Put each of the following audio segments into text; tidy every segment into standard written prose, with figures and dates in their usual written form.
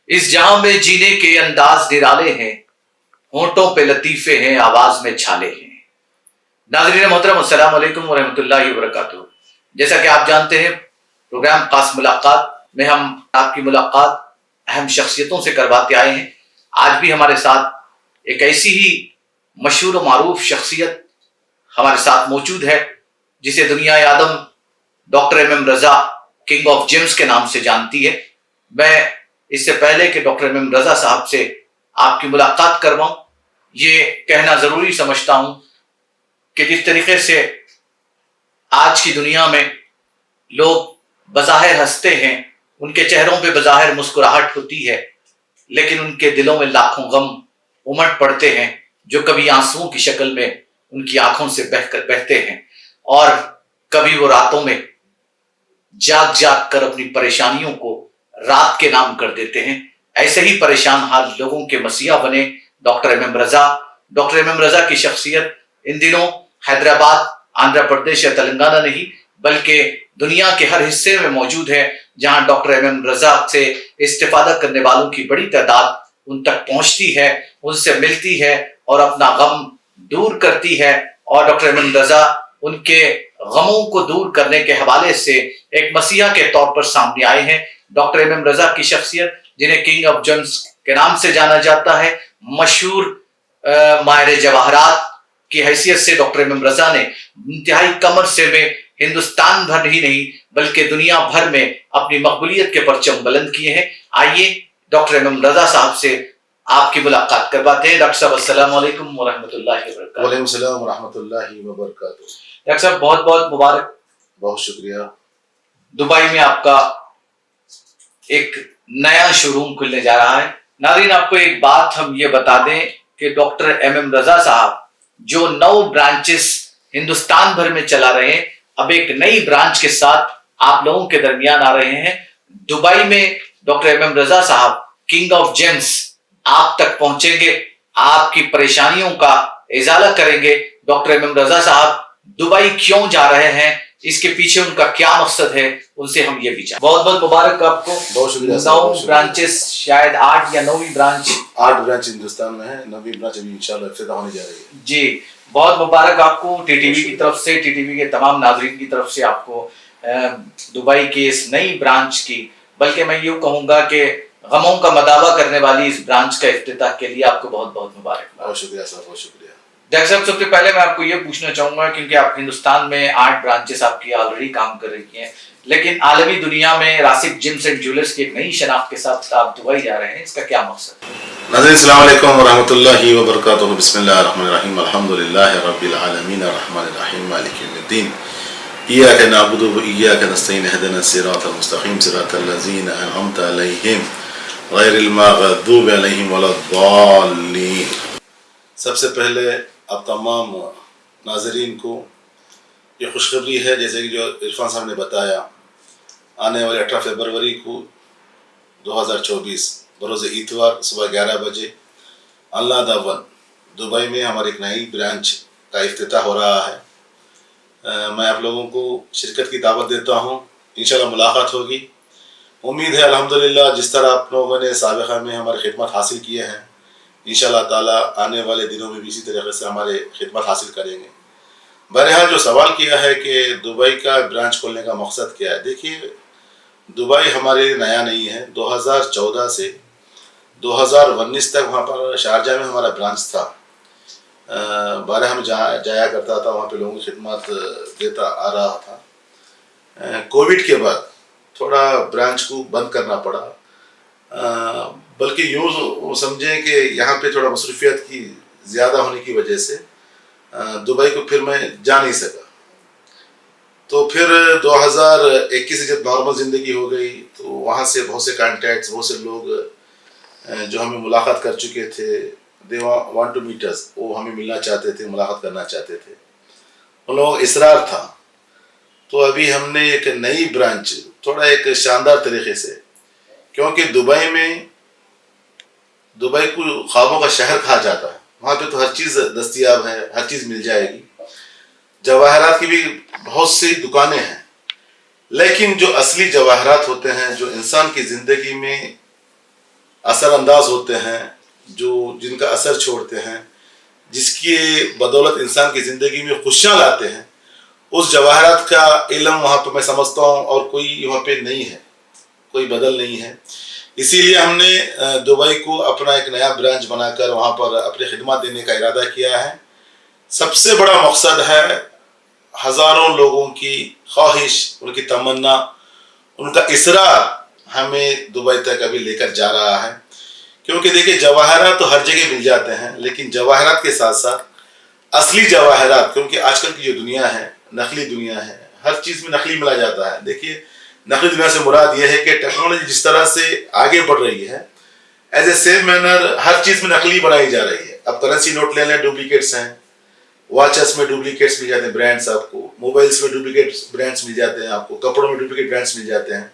اس جہاں میں جینے کے انداز نرالے ہیں، ہونٹوں پہ لطیفے ہیں، آواز میں چھالے ہیں۔ ناظرین محترم، السلام علیکم ورحمۃ اللہ وبرکاتہ۔ جیسا کہ آپ جانتے ہیں، پروگرام خاص ملاقات میں ہم آپ کی ملاقات اہم شخصیتوں سے کرواتے آئے ہیں۔ آج بھی ہمارے ساتھ ایک ایسی ہی مشہور و معروف شخصیت ہمارے ساتھ موجود ہے جسے دنیا آدم doctor M Raza king of James کے نام سے جانتی ہے۔ میں اس سے پہلے کہ ڈاکٹر ایم رضا صاحب سے آپ کی ملاقات کرواؤں، یہ کہنا ضروری سمجھتا ہوں کہ جس طریقے سے آج کی دنیا میں لوگ بظاہر ہنستے ہیں، ان کے چہروں پہ بظاہر مسکراہٹ ہوتی ہے، لیکن ان کے دلوں میں لاکھوں غم امٹ پڑتے ہیں جو کبھی آنسوؤں کی شکل میں ان کی آنکھوں سے بہتے ہیں، اور کبھی وہ راتوں میں جاگ جاگ کر اپنی پریشانیوں کو رات کے نام کر دیتے ہیں۔ ایسے ہی پریشان حال لوگوں کے مسیحا بنے ڈاکٹر ایم رضا۔ ڈاکٹر ایم رضا کی شخصیت ان دنوں حیدرآباد، آندھرا پردیش یا تلنگانہ نہیں بلکہ دنیا کے ہر حصے میں موجود ہے، جہاں ڈاکٹر ایم رضا سے استفادہ کرنے والوں کی بڑی تعداد ان تک پہنچتی ہے، ان سے ملتی ہے اور اپنا غم دور کرتی ہے۔ اور ڈاکٹر ایم رضا ان کے غموں کو دور کرنے کے حوالے سے ایک مسیحا کے طور پر سامنے آئے ہیں۔ ڈاکٹر ایم رضا کی شخصیت، جنہیں کنگ آف جیمز کے نام سے جانا جاتا ہے، مشہور ماہر جواہرات کی حیثیت سے ڈاکٹر ایم رضا نے انتہائی کم عرصے میں ہندوستان بھر ہی نہیں بلکہ دنیا بھر میں اپنی مقبولیت کے پرچم بلند کیے ہیں۔ آئیے ڈاکٹر ایم رضا صاحب سے آپ کی ملاقات کرواتے ہیں۔ ڈاکٹر صاحب السلام علیکم ورحمۃ اللہ وبرکاتہ۔ وعلیکم السلام ورحمۃ اللہ وبرکاتہ۔ ڈاکٹر صاحب بہت بہت مبارک۔ بہت شکریہ۔ دبئی میں آپ کا ایک نیا شو روم کھلنے جا رہا ہے۔ ناظرین، آپ کو ایک بات ہم یہ بتا دیں کہ ڈاکٹر ایم رضا صاحب جو 9 برانچز ہندوستان بھر میں چلا رہے ہیں، اب ایک نئی برانچ کے ساتھ آپ لوگوں کے درمیان آ رہے ہیں۔ دبئی میں ڈاکٹر ایم رضا صاحب کنگ آف جیمز آپ تک پہنچیں گے، آپ کی پریشانیوں کا ازالہ کریں گے۔ ڈاکٹر ایم رضا صاحب دبئی کیوں جا رہے ہیں، اس کے پیچھے ان کا کیا مقصد ہے، ان سے ہم یہ بھی جانیں۔ بہت بہت مبارک آپ کو۔ بہت شکریہ۔ 9 برانچز، شاید 8 یا 9ویں برانچ 8 برانچ ہندوستان میں ہے، 9ویں برانچ ابھی انشاءاللہ افتتاح ہونے جا رہی ہے۔ جی بہت مبارک آپ کو، ٹی ٹی وی کی طرف سے، ٹی ٹی وی کے تمام ناظرین کی طرف سے آپ کو دبئی کی اس نئی برانچ کی، بلکہ میں یوں کہوں گا کہ غموں کا مداوع کرنے والی اس برانچ کا افتتاح کے لیے آپ کو بہت بہت مبارک۔ بہت شکریہ صاحب، بہت شکریہ۔ ڈاکٹر صاحب سب سے پہلے میں آپ کو یہ پوچھنا چاہوں گا، کیونکہ آپ ہندوستان میں 8 برانچز آپ کی آلریڈی کام کر رہی ہیں، لیکن عالمی دنیا میں راسک جیمز اینڈ جیولرز کی ایک نئی شناخت کے ساتھ آپ دبئی جا رہے ہیں، اس کا کیا مقصد ہے؟ ناظرین السلام علیکم ورحمۃ اللہ وبرکاتہ۔ بسم اللہ الرحمن الرحیم، الحمد للہ رب العالمین، الرحمن الرحیم، مالک یوم الدین، ایاک نعبد و ایاک نستعین، اہدنا الصراط المستقیم، صراط الذین انعمت علیہم غیر المغضوب علیہم ولا الضالین۔ سب سے پہلے اب تمام ناظرین کو یہ خوشخبری ہے، جیسے کہ جو عرفان صاحب نے بتایا، آنے والے 18 فروری کو 2024 بروز اتوار صبح 11 بجے اللہ داون دبئی میں ہماری ایک نئی برانچ کا افتتاح ہو رہا ہے۔ میں آپ لوگوں کو شرکت کی دعوت دیتا ہوں، انشاءاللہ ملاقات ہوگی۔ امید ہے الحمدللہ جس طرح آپ لوگوں نے سابقہ میں ہماری خدمت حاصل کیے ہیں، انشاءاللہ تعالیٰ آنے والے دنوں میں بھی اسی طریقے سے ہمارے خدمت حاصل کریں گے۔ بہرحال جو سوال کیا ہے کہ دبئی کا برانچ کھولنے کا مقصد کیا ہے، دیکھیے دبئی ہمارے لیے نیا نہیں ہے۔ 2014 سے 2019 تک وہاں پر شارجہ میں ہمارا برانچ تھا، بارہ ہم جایا کرتا تھا، وہاں پہ لوگوں کی خدمات دیتا آ رہا تھا۔ کووڈ کے بعد تھوڑا برانچ کو بند کرنا پڑا، بلکہ یوں سمجھیں کہ یہاں پہ تھوڑا مصروفیت کی زیادہ ہونے کی وجہ سے دبئی کو پھر میں جا نہیں سکا۔ تو پھر 2021 سے جب نارمل زندگی ہو گئی تو وہاں سے بہت سے کانٹیکٹس، بہت سے لوگ جو ہمیں ملاقات کر چکے تھے، they want to meet us، وہ ہمیں ملنا چاہتے تھے، ملاقات کرنا چاہتے تھے، ان لوگوں کا اصرار تھا۔ تو ابھی ہم نے ایک نئی برانچ تھوڑا ایک شاندار طریقے سے، کیونکہ دبئی کو خوابوں کا شہر کہا جاتا ہے، وہاں پہ تو ہر چیز دستیاب ہے، ہر چیز مل جائے گی، جواہرات کی بھی بہت سی دکانیں ہیں، لیکن جو اصلی جواہرات ہوتے ہیں جو انسان کی زندگی میں اثر انداز ہوتے ہیں، جن کا اثر چھوڑتے ہیں، جس کی بدولت انسان کی زندگی میں خوشیاں لاتے ہیں، اس جواہرات کا علم وہاں پہ میں سمجھتا ہوں اور کوئی وہاں پہ نہیں ہے، کوئی بدل نہیں ہے. اسی لیے ہم نے دبئی کو اپنا ایک نیا برانچ بنا کر وہاں پر اپنی خدمات دینے کا ارادہ کیا ہے. سب سے بڑا مقصد ہے ہزاروں لوگوں کی خواہش، ان کی تمنا، ان کا اصرار ہمیں دبئی تک ابھی لے کر جا رہا ہے. کیونکہ دیکھیں جواہرات تو ہر جگہ مل جاتے ہیں، لیکن جواہرات کے ساتھ ساتھ اصلی جواہرات، کیونکہ آج کل کی جو دنیا ہے نقلی دنیا ہے، ہر چیز میں نقلی ملا جاتا ہے. دیکھیے نقلی دنیا سے مراد یہ ہے کہ ٹیکنالوجی جس طرح سے آگے بڑھ رہی ہے، ایز اے سیم مینر ہر چیز میں نقلی بنائی جا رہی ہے. اب کرنسی نوٹ لے لیں، ڈپلیکیٹس ہیں، واچز میں ڈپلیکیٹس مل جاتے ہیں برانڈس آپ کو، موبائلس میں ڈپلیکیٹ برانڈس مل جاتے ہیں آپ کو، کپڑوں میں ڈپلیکیٹ برانڈس مل جاتے ہیں.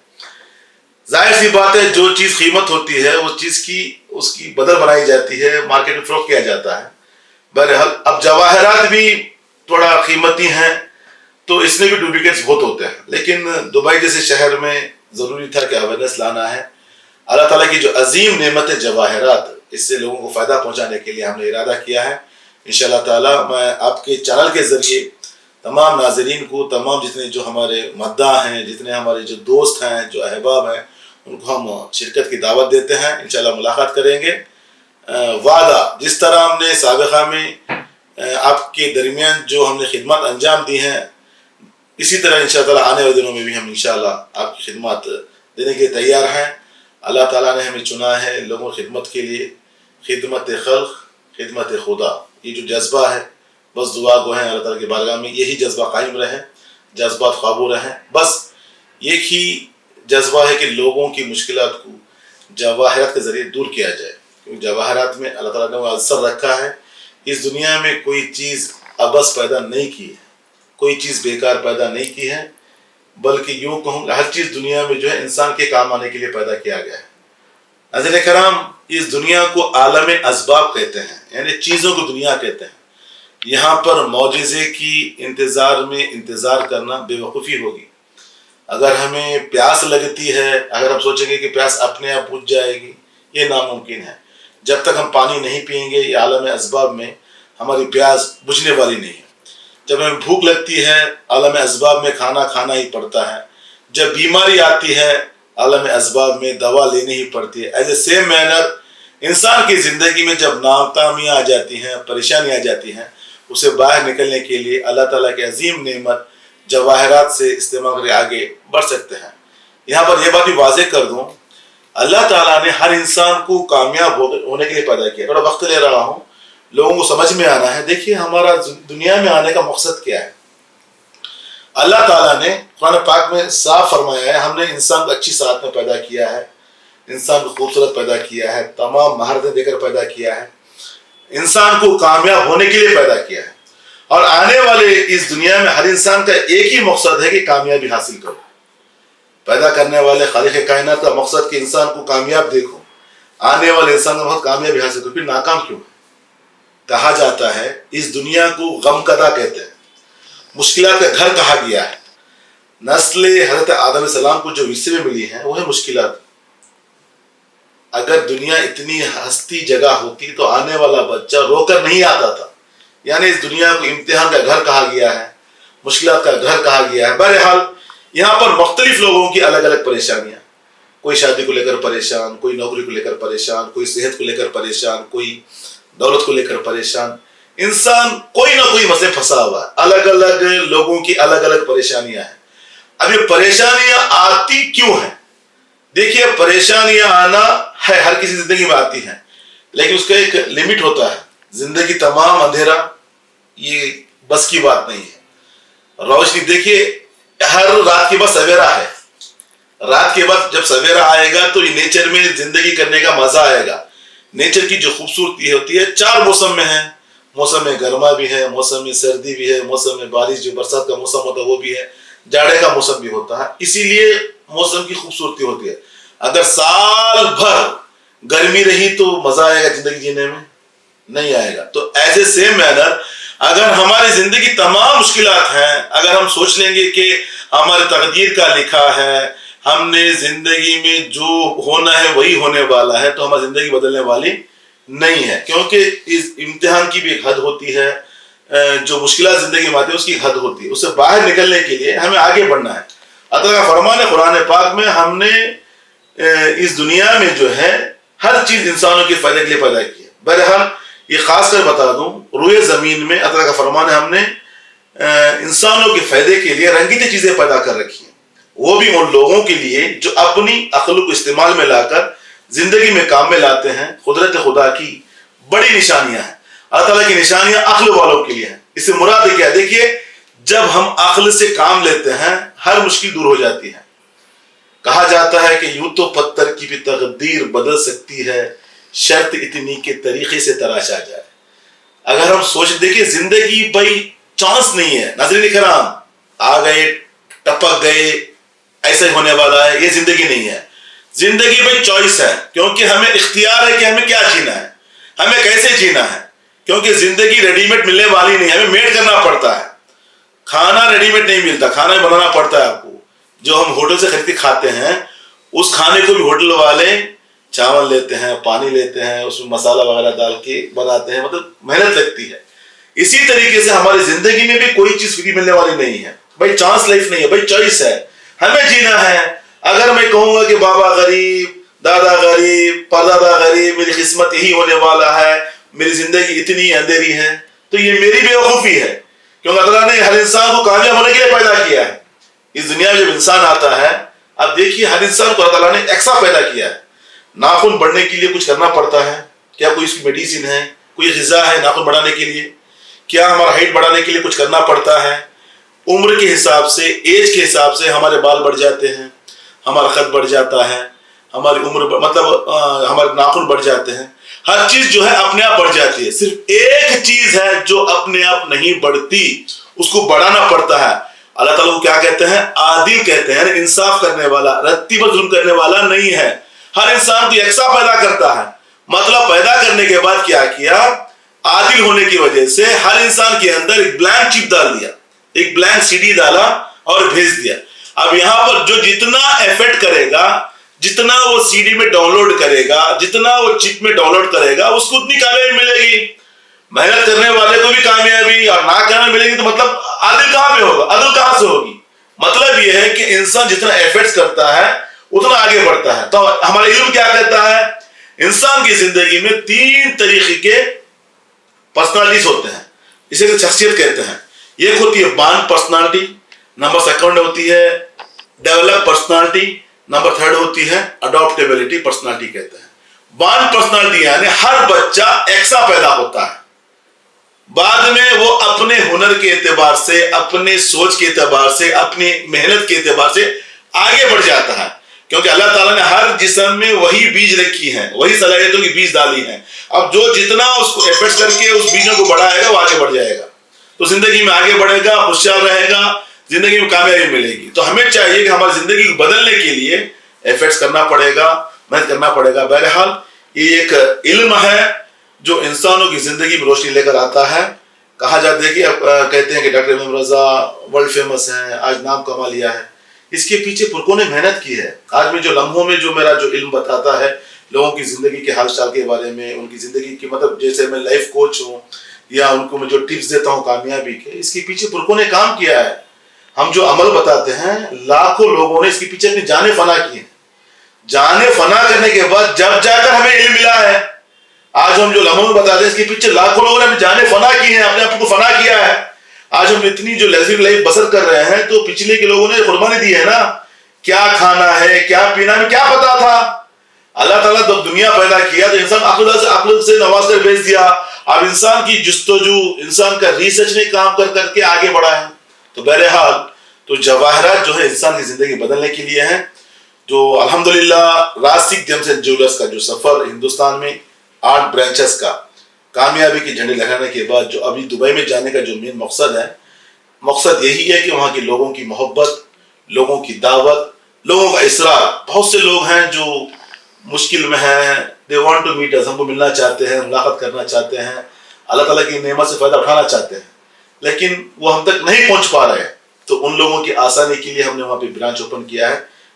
ظاہر سی بات ہے جو چیز قیمت ہوتی ہے اس چیز کی اس کی بدل بنائی جاتی ہے، مارکیٹ میں فروخت کیا جاتا ہے. بہرحال اب جواہرات بھی تھوڑا قیمتی ہیں تو اس میں بھی ڈپلیکیٹس بہت ہوتے ہیں، لیکن دبئی جیسے شہر میں ضروری تھا کہ اویئرنیس لانا ہے. اللہ تعالیٰ کی جو عظیم نعمت ہے جواہرات، اس سے لوگوں کو فائدہ پہنچانے کے لیے ہم نے ارادہ کیا ہے. انشاءاللہ تعالیٰ میں آپ کے چینل کے ذریعے تمام ناظرین کو، تمام جتنے جو ہمارے مداح ہیں، جتنے ہمارے جو دوست ہیں، جو احباب ہیں، ان کو ہم شرکت کی دعوت دیتے ہیں. انشاءاللہ ملاقات کریں گے. وعدہ جس طرح ہم نے سابقہ میں آپ کے درمیان جو ہم نے خدمات انجام دی ہیں، اسی طرح انشاءاللہ آنے والے دنوں میں بھی ہم انشاءاللہ آپ کی خدمات دینے کے تیار ہیں. اللہ تعالیٰ نے ہمیں چنا ہے لوگوں کی خدمت کے لیے، خدمت خلق، خدمت خدا. یہ جو جذبہ ہے، بس دعا گو ہیں اللہ تعالیٰ کی بارگاہ میں یہی جذبہ قائم رہے، جذبات قابو رہیں. بس ایک ہی جذبہ ہے کہ لوگوں کی مشکلات کو جواہرات کے ذریعے دور کیا جائے، کیونکہ جواہرات میں اللہ تعالیٰ نے وہ اثر رکھا ہے. اس دنیا میں کوئی چیز عبث پیدا نہیں کی ہے، کوئی چیز بیکار پیدا نہیں کی ہے، بلکہ یوں کہوں ہر چیز دنیا میں جو ہے انسان کے کام آنے کے لیے پیدا کیا گیا ہے. ناظرین کرام، اس دنیا کو عالم اسباب کہتے ہیں، یعنی چیزوں کو دنیا کہتے ہیں. یہاں پر معجزے کی انتظار کرنا بے وقوفی ہوگی. اگر ہمیں پیاس لگتی ہے، اگر ہم سوچیں گے کہ پیاس اپنے آپ بجھ جائے گی، یہ ناممکن ہے. جب تک ہم پانی نہیں پئیں گے یہ عالم اسباب میں ہماری پیاس بجھنے والی نہیں ہے. جب ہمیں بھوک لگتی ہے عالم اسباب میں کھانا کھانا ہی پڑتا ہے. جب بیماری آتی ہے عالم اسباب میں دوا لینی ہی پڑتی ہے. ایز اے سیم مینر انسان کی زندگی میں جب ناکامیاں آ جاتی ہیں، پریشانیاں آ جاتی ہیں، اسے باہر نکلنے کے لیے اللہ تعالیٰ کی عظیم نعمت جواہرات سے استعمال کر کے آگے بڑھ سکتے ہیں. یہاں پر یہ بات بھی واضح کر دوں، اللہ تعالیٰ نے ہر انسان کو کامیاب ہونے کے لیے پیدا کیا. تھوڑا وقت لے رہا ہوں، لوگوں کو سمجھ میں آنا ہے. دیکھیے ہمارا دنیا میں آنے کا مقصد کیا ہے. اللہ تعالیٰ نے قرآن پاک میں صاف فرمایا ہے، ہم نے انسان کو اچھی صحت میں پیدا کیا ہے، انسان کو خوبصورت پیدا کیا ہے، تمام مہارتیں دے کر پیدا کیا ہے، انسان کو کامیاب ہونے کے لیے پیدا کیا ہے. اور آنے والے اس دنیا میں ہر انسان کا ایک ہی مقصد ہے کہ کامیابی حاصل کرو. پیدا کرنے والے خالق کائنات کا مقصد کہ انسان کو کامیاب دیکھو. آنے والے انسان کا بہت کامیابی حاصل کرو. پھر ناکام کیوں؟ کہا جاتا ہے اس دنیا کو غم کدا کہتے ہیں، مشکلات کا گھر کہا گیا ہے. نسل حضرت آدم علیہ السلام کو جو حصے میں ملی ہیں وہ ہے مشکلات. اگر دنیا اتنی ہستی جگہ ہوتی تو آنے والا بچہ رو کر نہیں آتا تھا. یعنی اس دنیا کو امتحان کا گھر کہا گیا ہے، مشکلات کا گھر کہا گیا ہے. بہرحال یہاں پر مختلف لوگوں کی الگ الگ پریشانیاں، کوئی شادی کو لے کر پریشان، کوئی نوکری کو لے کر پریشان، کوئی صحت کو لے کر پریشان، کوئی دولت کو لے کر پریشان. انسان کوئی نہ کوئی مسئلے پھنسا ہوا ہے. الگ الگ لوگوں کی الگ الگ پریشانیاں ہیں. اب یہ پریشانیاں آتی کیوں ہیں؟ دیکھیے پریشانیاں آنا ہے ہر کسی زندگی میں آتی ہیں، لیکن اس کا ایک لمٹ ہوتا ہے. زندگی تمام اندھیرا یہ بس کی بات نہیں ہے. روشنی دیکھیے ہر رات کے بعد سویرا ہے. رات کے بعد جب سویرا آئے گا تو یہ نیچر میں زندگی کرنے کا مزہ آئے گا. نیچر کی جو خوبصورتی ہوتی ہے 4 موسم میں ہے. موسم میں گرما بھی ہے، موسم میں سردی بھی ہے، موسم میں بارش جو برسات کا موسم ہوتا ہے وہ بھی ہے، جاڑے کا موسم بھی ہوتا ہے. اسی لیے موسم کی خوبصورتی ہوتی ہے. اگر سال بھر گرمی رہی تو مزہ آئے گا زندگی جینے میں؟ نہیں آئے گا. تو ایز اے سیم مینر اگر ہماری زندگی تمام مشکلات ہیں، اگر ہم سوچ لیں گے کہ ہمارے تقدیر کا لکھا ہے، ہم نے زندگی میں جو ہونا ہے وہی ہونے والا ہے، تو ہماری زندگی بدلنے والی نہیں ہے، کیونکہ اس امتحان کی بھی ایک حد ہوتی ہے، جو مشکلات زندگی میں آتی ہے اس کی حد ہوتی ہے، اس سے باہر نکلنے کے لیے ہمیں آگے بڑھنا ہے۔ اللہ کا فرمان ہے قرآن پاک میں، ہم نے اس دنیا میں جو ہے ہر چیز انسانوں کے فائدے کے لیے پیدا کی ہے۔ بہرحال یہ خاص کر بتا دوں، روئے زمین میں اللہ کا فرمان ہے ہم نے انسانوں کے فائدے کے لیے رنگینی چیزیں پیدا کر رکھی ہیں، وہ بھی ان لوگوں کے لیے جو اپنی عقل کو استعمال میں لا کر زندگی میں کام میں لاتے ہیں۔ قدرت خدا کی بڑی نشانیاں ہیں، اللہ تعالیٰ کی نشانیاں عقل والوں کے لیے ہیں۔ اس سے مراد کیا ہے؟ دیکھیے، جب ہم عقل سے کام لیتے ہیں ہر مشکل دور ہو جاتی ہے۔ کہا جاتا ہے کہ یوں تو پتھر کی بھی تقدیر بدل سکتی ہے، شرط اتنی کے طریقے سے تراشا جائے۔ اگر ہم سوچ دیکھیں، زندگی بھائی چانس نہیں ہے، ناظرین کرام، آ گئے ٹپک گئے ایسا ہی ہونے والا ہے، یہ زندگی نہیں ہے۔ زندگی بھائی چوائس ہے، کیونکہ ہمیں اختیار ہے کہ ہمیں کیا جینا ہے، ہمیں کیسے جینا ہے، کیونکہ زندگی ریڈی میڈ ملنے والی نہیں، ہمیں میڈ کرنا پڑتا ہے۔ کھانا ریڈی میڈ نہیں ملتا، کھانا بنانا پڑتا ہے آپ کو۔ جو ہم ہوٹل سے خرید کے کھاتے ہیں، اس کھانے کو بھی ہوٹل والے چاول لیتے ہیں، پانی لیتے ہیں، اس میں مسالہ وغیرہ ڈال کے بناتے ہیں، مطلب محنت لگتی ہے۔ اسی طریقے سے ہماری زندگی میں بھی کوئی چیز فری ملنے والی نہیں ہے بھائی، چانس لائف نہیں ہے بھائی، چوائس ہے، ہمیں جینا ہے۔ اگر میں کہوں گا کہ بابا غریب، دادا غریب، پردادا غریب، میری قسمت یہی ہونے والا ہے، میری زندگی اتنی اندھیری ہے، تو یہ میری بیوقوفی ہے، کیونکہ اللہ نے ہر انسان کو کامیاب ہونے کے لیے پیدا کیا ہے۔ اس دنیا میں جب انسان آتا ہے، اب دیکھیے ہر انسان کو اللہ تعالیٰ نے ایکسا پیدا کیا ہے۔ ناخن بڑھنے کے لیے کچھ کرنا پڑتا ہے، کیا کوئی اس کی میڈیسن ہے، کوئی غذا ہے ناخن بڑھانے کے لیے؟ کیا ہمارا ہائٹ بڑھانے کے لیے کچھ کرنا پڑتا ہے؟ عمر کے حساب سے، ایج کے حساب سے ہمارے بال بڑھ جاتے ہیں، ہمارا قد بڑھ جاتا ہے، ہماری عمر مطلب ہمارے ناخن بڑھ جاتے ہیں، ہر چیز جو ہے اپنے آپ بڑھ جاتی ہے۔ صرف ایک چیز ہے جو اپنے آپ نہیں بڑھتی، اس کو بڑھانا پڑتا ہے۔ اللہ تعالیٰ کو کیا کہتے ہیں؟ عادل کہتے ہیں، انصاف کرنے والا، رتی پر ظلم کرنے والا نہیں ہے۔ ہر انسان کو یکساں پیدا کرتا ہے، مطلب پیدا کرنے کے بعد کیا کیا؟ عادل ہونے کی وجہ سے ہر انسان کے اندر ایک بلینک چپ ڈال دیا، ایک بلینک سی ڈی ڈالا اور بھیج دیا۔ اب یہاں پر جو جتنا ایفرٹ کرے گا، جتنا وہ سی ڈی میں ڈاؤن لوڈ کرے گا، جتنا وہ چپ میں ڈاؤن لوڈ کرے گا، اس کو اتنی کامیابی ملے گی۔ محنت کرنے والے کو بھی کامیابی اور نہ کرنے ملے گی، تو مطلب عادل کہاں پہ ہوگا؟ عدل کہاں سے ہوگی؟ مطلب یہ ہے کہ انسان جتنا ایفرٹس کرتا ہے اتنا آگے بڑھتا ہے۔ تو ہمارا علم کیا کہتا ہے؟ انسان کی زندگی میں 3 طریقے کے پرسنالٹیز ہوتے ہیں، اسے شخصیت کہتے ہیں۔ ایک ہوتی ہے بانڈ پرسنالٹی، نمبر 2 ہوتی ہے ڈیولپ پرسنالٹی، نمبر 3 ہوتی ہے اڈاپٹیبلٹی پرسنالٹی کہتے ہیں۔ بانڈ پرسنالٹی یعنی ہر بچہ ایکسا پیدا ہوتا ہے، بعد میں وہ اپنے ہنر کے اعتبار سے، اپنے سوچ کے اعتبار سے، اپنی محنت کے اعتبار سے آگے بڑھ جاتا ہے، کیونکہ اللہ تعالیٰ نے ہر جسم میں وہی بیج رکھی ہیں، وہی صلاحیتوں کی بیج ڈالی ہیں۔ اب جو جتنا اس کو ایفرٹ کر کے اس بیجوں کو بڑھائے گا وہ آگے بڑھ جائے گا، تو زندگی میں آگے بڑھے گا، خوشحال رہے گا، زندگی میں کامیابی ملے گی۔ تو ہمیں چاہیے کہ ہماری زندگی کو بدلنے کے لیے ایفرٹس کرنا پڑے گا، محنت کرنا پڑے گا۔ بہرحال یہ ایک علم ہے جو انسانوں کی زندگی میں روشنی لے کر آتا ہے۔ کہا جاتا ہے کہ کہتے ہیں کہ ڈاکٹر امام رضا ورلڈ فیمس ہیں، آج نام کما لیا ہے، اس کے پیچھے پرکوں نے محنت کی ہے۔ آج میں جو لمحوں میں جو میرا جو علم بتاتا ہے لوگوں کی زندگی کے حال چال کے بارے میں، ان کی زندگی کی مطلب جیسے میں لائف کوچ ہوں یا ان کو میں جو ٹپس دیتا ہوں کامیابی کے، اس کے پیچھے پرکوں نے کام کیا ہے۔ ہم جو عمل بتاتے ہیں، لاکھوں لوگوں نے اس کے پیچھے اپنی جانیں فنا کی ہیں۔ جانیں فنا کرنے کے بعد جب جا کر ہمیں علم ملا ہے۔ آج ہم جو لمحوں میں بتاتے ہیں اس کے پیچھے لاکھوں لوگوں نے اپنی جانیں فنا کی ہیں، اپنے آپ کو فنا کیا ہے۔ آج ہم اتنی جو لگژری لائف بسر کر رہے ہیں تو پچھلے کے لوگوں نے قربانی دی ہے نا۔ کیا کھانا ہے، کیا پینا ہے، کیا پتا تھا؟ اللہ تعالیٰ جب دنیا پیدا کیا تو انسان عقل سے نواز کر بھیج دیا۔ اب انسان کی جستجو، انسان کا ریسرچ نے کام کر کر کے آگے بڑھا ہے۔ تو بہرحال تو جواہرات جو ہے انسان کی زندگی بدلنے کے لیے ہیں، جو الحمدللہ راسک جیمسن جیولرز کا جو سفر ہندوستان میں 8 برانچز کا کامیابی کے جھنڈے لہرانے کے بعد جو ابھی دبئی میں جانے کا جو مین مقصد ہے، مقصد یہی ہے کہ وہاں کے لوگوں کی محبت، لوگوں کی دعوت، لوگوں کا اصرار۔ بہت سے لوگ ہیں جو مشکل میں ہیں، they want to meet us، ہم کو ملنا چاہتے ہیں، ملاقات کرنا چاہتے ہیں، اللہ تعالیٰ کی نعمت سے فائدہ اٹھانا چاہتے ہیں، لیکن وہ ہم تک نہیں پہنچ پا رہے ہیں۔ تو ان لوگوں کی آسانی کے لیے ہم نے وہاں پہ برانچ اوپن کیا ہے۔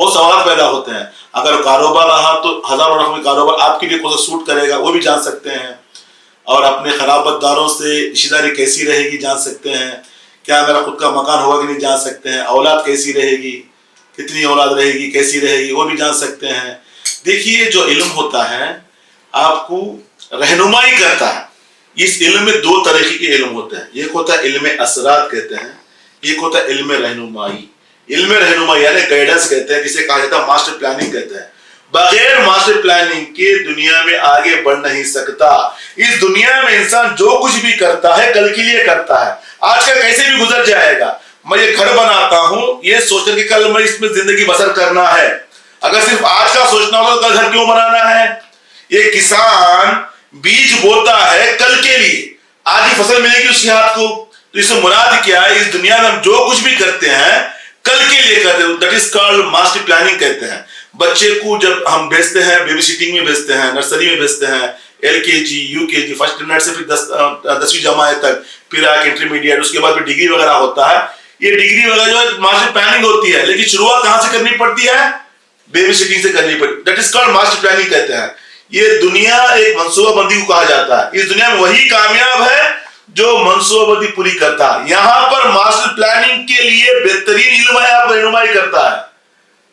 بہت سوالات پیدا ہوتے ہیں. اگر کاروبار رہا تو ہزاروں رقم کاروبار آپ کے لیے کون سا سوٹ کرے گا وہ بھی جان سکتے ہیں. اور اپنے خرابت داروں سے رشتہ داری کیسی رہے گی جان سکتے ہیں. کیا میرا خود کا مکان ہوگا کہ نہیں جان سکتے ہیں. اولاد کیسی رہے گی, کتنی اولاد رہے گی, کیسی رہے گی وہ بھی جان سکتے ہیں. دیکھیے جو علم ہوتا ہے آپ کو رہنمائی کرتا ہے. اس علم میں دو طریقے کے علم ہوتے ہیں. ایک ہوتا ہے علم اسرار کہتے ہیں, ایک ہوتا ہے علم رہنمائی. علم رہنمائی یعنی گائیڈنس کہتے ہیں, جسے کہا جاتا ہے ماسٹر پلاننگ کہتے ہیں. بغیر ماسٹر پلاننگ کے دنیا میں آگے بڑھ نہیں سکتا. اس دنیا میں انسان جو کچھ بھی کرتا ہے کل کے لیے کرتا ہے. آج کا کیسے بھی گزر جائے گا. میں یہ گھر بناتا ہوں یہ سوچ کر کہ کل میں اس میں زندگی بسر کرنا ہے. اگر صرف آج کا سوچنا ہوگا تو کل گھر کیوں بنانا ہے. یہ کسان بیج بوتا ہے کل کے لیے, آج ہی فصل ملے گی اس کے ہاتھ کو. تو اس سے مراد کیا ہے, اس دنیا میں ہم جو کچھ بھی کرتے ہیں کل کے لیے کرتے ہیں. That is called master planning کہتے ہیں. بچے کو جب ہم بھیجتے ہیں بیبی سٹنگ میں بھیجتے ہیں, نرسری میں بھیجتے ہیں, LKG UKG فرسٹ اسٹینڈرڈ سے پھر 10ویں جماعت تک, پھر آ کے انٹرمیڈیٹ, اس کے بعد پھر ڈگری وغیرہ ہوتا ہے. یہ ڈگری وغیرہ جو ہے ماسٹر پلاننگ ہوتی ہے, لیکن شروعات کہاں سے کرنی پڑتی ہے, بیبی سٹنگ سے کرنی پڑتی. That is called master planning کہتے ہیں. یہ دنیا ایک منصوبہ بندی کو کہا جاتا ہے. اس دنیا میں وہی کامیاب ہے جو منصوبہ بندی پوری کرتا ہے. یہاں پر ماسٹر پلاننگ کے لیے بہترین علم ہے, آپ رہنمائی کرتا ہے.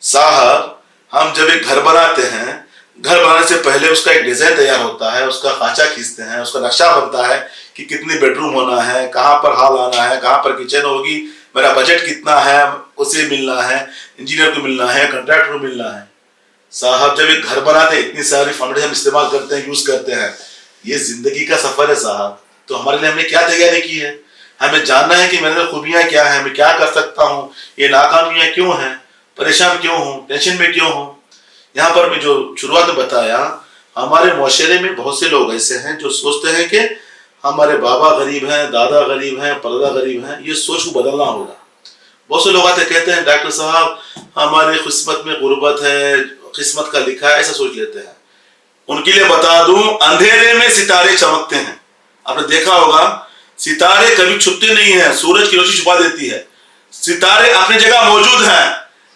صاحب ہم جب ایک گھر بناتے ہیں, گھر بنانے سے پہلے اس کا ایک ڈیزائن تیار ہوتا ہے, اس کا خانچہ کھینچتے ہیں, اس کا نقشہ بنتا ہے کہ کتنے بیڈ روم ہونا ہے, کہاں پر ہال آنا ہے, کہاں پر کچن ہوگی, میرا بجٹ کتنا ہے, اسے ملنا ہے, انجینئر کو ملنا ہے, کنٹریکٹر کو ملنا ہے. صاحب جب ایک گھر بناتے ہیں اتنی ساری فنڈ ہم استعمال کرتے ہیں, یوز کرتے ہیں. یہ زندگی کا سفر ہے صاحب. تو ہمارے لیے ہم نے کیا تیاری کی ہے, ہمیں جاننا ہے کہ میرے خوبیاں کیا ہیں, میں کیا کر سکتا ہوں, یہ ناکامیاں کیوں ہیں, پریشان کیوں ہوں, ٹینشن میں کیوں ہوں. یہاں پر میں جو شروعات میں بتایا, ہمارے معاشرے میں بہت سے لوگ ایسے ہیں جو سوچتے ہیں کہ ہمارے بابا غریب ہیں, دادا غریب ہیں, پردہ غریب ہیں. یہ سوچ کو بدلنا ہوگا. بہت سے لوگ آتے کہتے ہیں ڈاکٹر صاحب ہماری قسمت میں غربت ہے, قسمت کا لکھا ہے, ایسا سوچ لیتے ہیں. ان کے لیے بتا دوں اندھیرے میں ستارے چمکتے ہیں. آپ نے دیکھا ہوگا ستارے کبھی چھپتے نہیں ہیں, سورج کی روشنی چھپا دیتی ہے. ستارے اپنی جگہ موجود ہیں.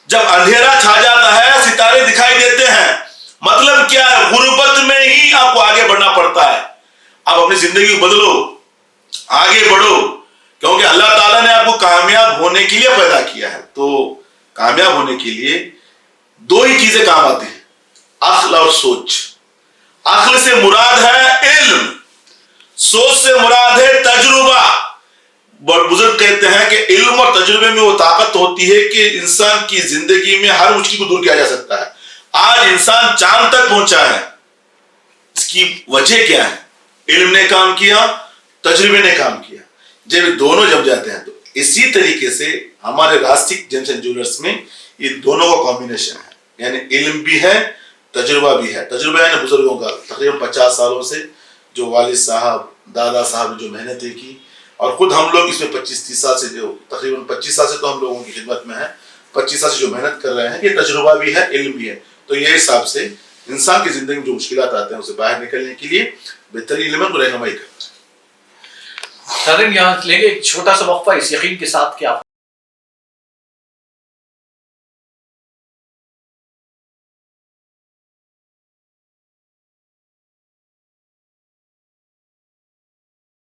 جب اندھیرا چھا جاتا ہے ستارے دکھائی دیتے ہیں. مطلب کیا ہے, غربت میں ہی آپ کو آگے بڑھنا پڑتا ہے. آپ اپنی زندگی کو بدلو, آگے بڑھو, کیونکہ اللہ تعالیٰ نے آپ کو کامیاب ہونے کے لیے پیدا کیا ہے. تو کامیاب ہونے کے لیے دو ہی چیزیں کام آتی ہیں, عقل اور سوچ. عقل سے مراد ہے علم, سوچ سے مراد ہے تجربہ. بزرگ کہتے ہیں کہ علم اور تجربے میں وہ طاقت ہوتی ہے کہ انسان کی زندگی میں ہر مشکل کو دور کیا جا سکتا ہے. آج انسان چاند تک پہنچا ہے, اس کی وجہ کیا ہے, علم نے کام کیا, تجربے نے کام کیا. جب دونوں جم جاتے ہیں تو اسی طریقے سے ہمارے راسٹک جیمس اینڈ جیولرز میں یہ دونوں کا کمبینیشن ہے. یعنی علم بھی ہے, تجربہ بھی ہے. تجربہ یعنی بزرگوں کا تقریباً 50 سالوں سے جو والد صاحب, دادا صاحب نے جو محنتیں کی, اور خود ہم لوگ اس میں 25-30 سال سے جو تقریباً 25 سال سے تو ہم لوگوں کی خدمت میں ہیں, 25 سال سے جو محنت کر رہے ہیں. یہ تجربہ بھی ہے, علم بھی ہے. تو یہ حساب سے انسان کی زندگی میں جو مشکلات آتے ہیں اسے باہر نکلنے کے لیے بہترین علم کو رہنمائی کرنا ہے. ناظرین یہاں لیں گے ایک چھوٹا سا وقفہ اس یقین کے ساتھ کہ آپ